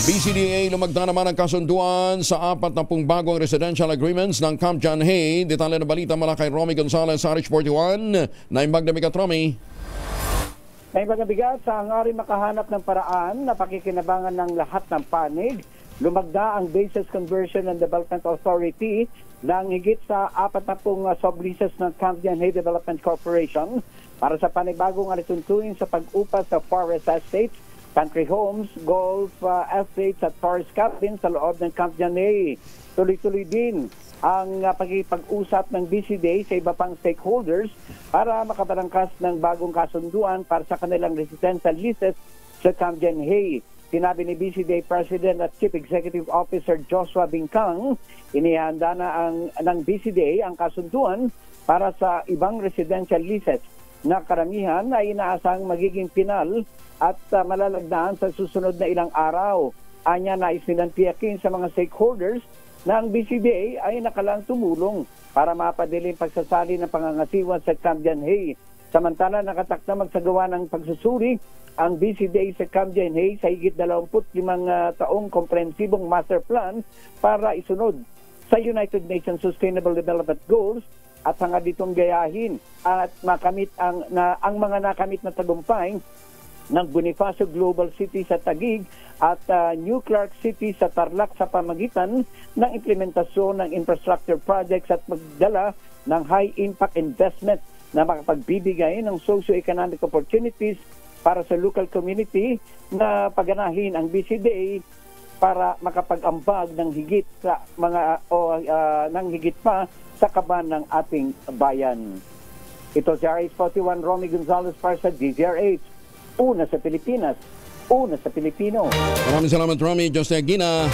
BCDA lumagda naman ang kasunduan sa 40 bagong residential agreements ng Camp John Hay. Detalye ng balita mula kay Romy Gonzalez sa RH41. Naimbag na Mikat Romy. Naimbag na bigat sa hangarin makahanap ng paraan na pakikinabangan ng lahat ng panig. Lumagda ang Bases Conversion and Development Authority ng higit sa 40 subleases ng Camp John Hay Development Corporation para sa panibagong alituntuin sa pag-upa sa forest estates, country homes, golf estates at forest cabins sa loob ng Camp John Hay. Tuloy-tuloy din ang pag-usap ng BCDA sa iba pang stakeholders para makabalangkas ng bagong kasunduan para sa kanilang residential leases sa Camp John Hay. Sinabi ni BCDA President at Chief Executive Officer Joshua Bincang, inihanda na ng BCDA ang kasunduan para sa ibang residential leases na karamihan ay inaasang magiging pinal at malalagdaan sa susunod na ilang araw. Anya nais nilang tiyakin sa mga stakeholders na ang BCDA ay nakalang tumulong para mapadiling pagsasali ng pangangasiwa sa Camp John Hay. Samantala, nakatakda magsagawa ng pagsusuri ang BCDA sa Camp John Hay sa higit 25 taong komprehensibong master plan para isunod sa United Nations Sustainable Development Goals at hangad ditong gayahin at makamit ang mga nakamit na tagumpay ng Bonifacio Global City sa Taguig at New Clark City sa Tarlac sa pamagitan ng implementasyon ng infrastructure projects at magdala ng high-impact investment na makapagbibigay ng socio-economic opportunities para sa local community na paganahin ang BCDA para makapag-ambag ng higit sa ng higit pa sa kaban ng ating bayan. Ito si RH41 Romy Gonzalez para sa DZRH. Una sa Pilipinas, una sa Pilipino. Maraming salamat Romy. Jose Aguina.